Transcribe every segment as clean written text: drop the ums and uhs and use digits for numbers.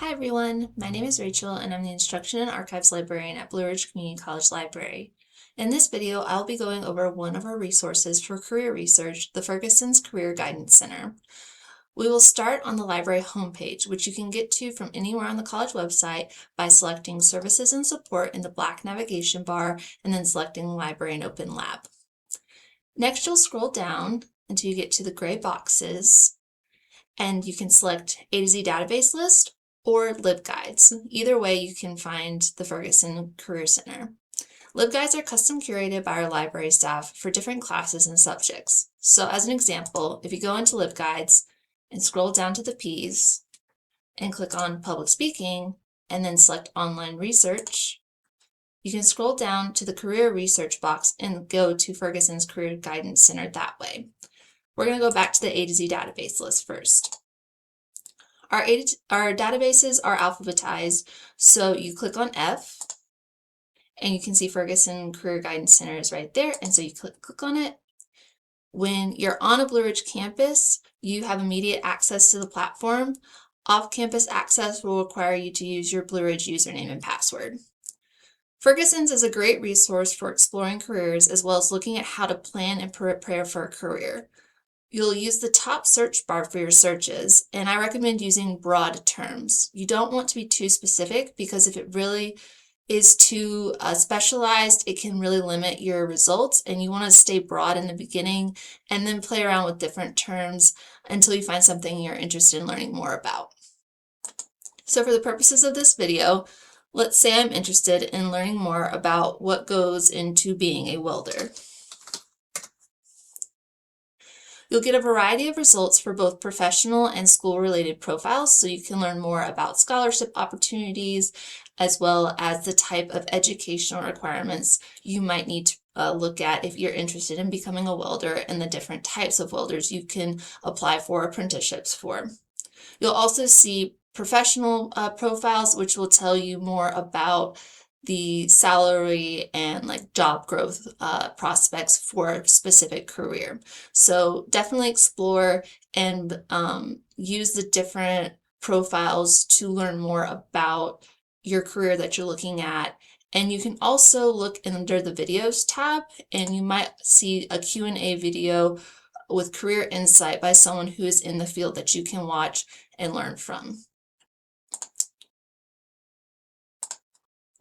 Hi everyone, my name is Rachel and I'm the Instruction and Archives Librarian at Blue Ridge Community College Library. In this video, I'll be going over one of our resources for career research, the Ferguson's Career Guidance Center. We will start on the library homepage, which you can get to from anywhere on the college website by selecting Services and Support in the black navigation bar and then selecting Library and Open Lab. Next, you'll scroll down until you get to the gray boxes and you can select A to Z database list or LibGuides. Either way, you can find the Ferguson Career Center. LibGuides are custom curated by our library staff for different classes and subjects. So as an example, if you go into LibGuides and scroll down to the P's and click on Public Speaking and then select Online Research, you can scroll down to the Career Research box and go to Ferguson's Career Guidance Center that way. We're going to go back to the A to Z database list first. Our databases are alphabetized, so you click on F, and you can see Ferguson Career Guidance Center is right there, and so you click on it. When you're on a Blue Ridge campus, you have immediate access to the platform. Off-campus access will require you to use your Blue Ridge username and password. Ferguson's is a great resource for exploring careers as well as looking at how to plan and prepare for a career. You'll use the top search bar for your searches, and I recommend using broad terms. You don't want to be too specific because if it really is too specialized, it can really limit your results, and you want to stay broad in the beginning and then play around with different terms until you find something you're interested in learning more about. So for the purposes of this video, let's say I'm interested in learning more about what goes into being a welder. You'll get a variety of results for both professional and school-related profiles, so you can learn more about scholarship opportunities, as well as the type of educational requirements you might need to look at if you're interested in becoming a welder and the different types of welders you can apply for apprenticeships for. You'll also see professional profiles, which will tell you more about the salary and job growth prospects for a specific career. So definitely explore and use the different profiles to learn more about your career that you're looking at. And you can also look under the videos tab and you might see a Q&A video with career insight by someone who is in the field that you can watch and learn from.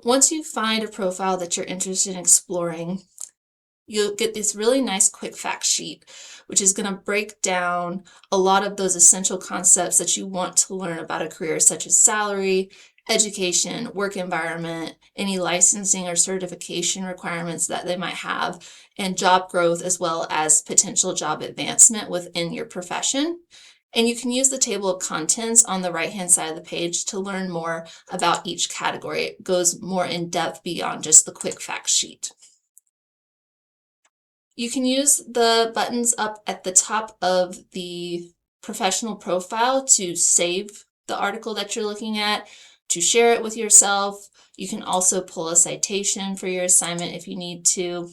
Once you find a profile that you're interested in exploring, you'll get this really nice quick fact sheet, which is going to break down a lot of those essential concepts that you want to learn about a career, such as salary, education, work environment, any licensing or certification requirements that they might have, and job growth, as well as potential job advancement within your profession. And you can use the table of contents on the right-hand side of the page to learn more about each category. It goes more in depth beyond just the quick fact sheet. You can use the buttons up at the top of the professional profile to save the article that you're looking at, to share it with yourself. You can also pull a citation for your assignment if you need to.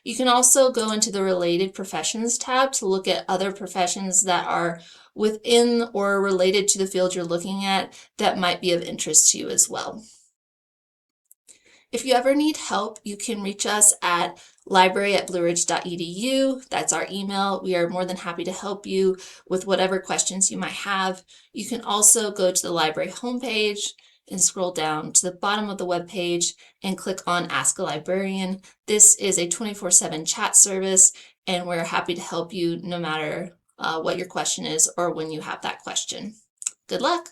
You can also go into the Related Professions tab to look at other professions that are within or related to the field you're looking at that might be of interest to you as well. If you ever need help, you can reach us at library@blueridge.edu. That's our email. We are more than happy to help you with whatever questions you might have. You can also go to the library homepage and scroll down to the bottom of the web page and click on Ask a Librarian. This is a 24/7 chat service, and we're happy to help you no matter what your question is or when you have that question. Good luck!